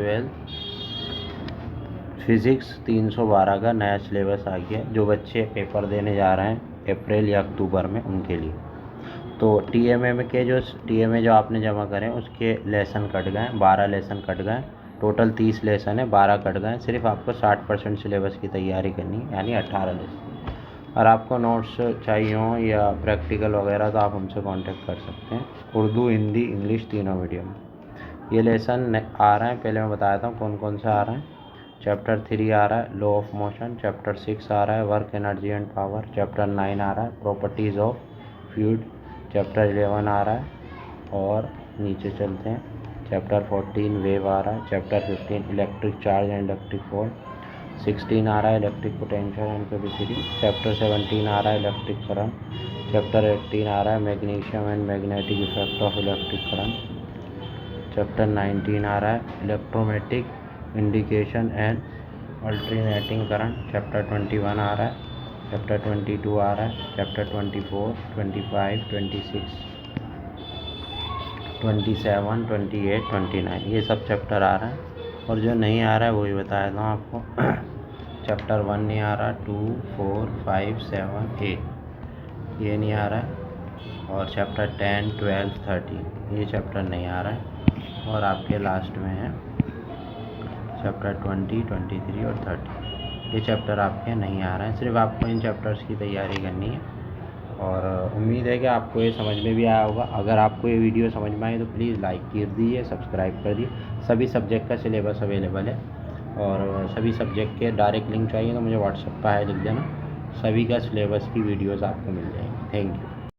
12 physics 312 का नया syllabus आ गया, जो बच्चे पेपर देने जा रहे हैं अप्रैल या अक्टूबर में उनके लिए। तो टीएमए जो आपने जमा करें उसके लेसन कट गए, 12 लेसन कट गए। टोटल 30 लेसन है, 12 कट गए। सिर्फ आपको 60% सिलेबस की तैयारी करनी है, यानी 18 लेसन। और आपको नोट्स चाहिए हो या प्रैक्टिकल वगैरह तो आप हमसे कांटेक्ट कर सकते हैं। उर्दू, हिंदी, इंग्लिश तीनों मीडियम। ये लेसन आ रहे हैं, पहले मैं बताता हूँ कौन कौन से आ रहे हैं। चैप्टर 3 आ रहा है लॉ ऑफ मोशन। चैप्टर 6 आ रहा है work, energy and power. Chapter 9 आ रहा है प्रॉपर्टीज़ ऑफ फ्लूइड। चैप्टर 11 आ रहा है और नीचे चलते हैं, चैप्टर 14 वेव आ रहा है। Chapter 15 electric charge and electric force. 16 आ रहा है electric potential and capacity. Chapter 17 आ रहा है इलेक्ट्रिक करंट। चैप्टर 18 आ रहा है magnesium and magnetic effect of electric current. Chapter 19 आ रहा है इलेक्ट्रोमैटिक indication and alternating current. Chapter 21 आ रहा है। चैप्टर 22 आ रहा है। चैप्टर 24, 25, 26, 27, 28, 29 ये सब चैप्टर आ रहा है। और जो नहीं आ रहा है वो भी बता देता हूँ आपको। चैप्टर 1 नहीं आ रहा, 2, 4, 5, 7, 8 ये नहीं आ रहा है। और चैप्टर 10, 12, 13 ये चैप्टर नहीं आ रहा है। और आपके लास्ट में है चैप्टर 20, 23 और 30 ये चैप्टर आपके नहीं आ रहे हैं। सिर्फ आपको इन चैप्टर्स की तैयारी करनी है। और उम्मीद है कि आपको ये समझ में भी आया होगा। अगर आपको ये वीडियो समझ में आई तो प्लीज़ लाइक कर दीजिए, सब्सक्राइब कर दीजिए। सभी सब्जेक्ट का सिलेबस अवेलेबल है और सभी सब्जेक्ट के डायरेक्ट लिंक चाहिए तो मुझे व्हाट्सएप पर हाय लिख देना। सभी का सिलेबस की वीडियोज़ आपको मिल जाएंगी। Thank you.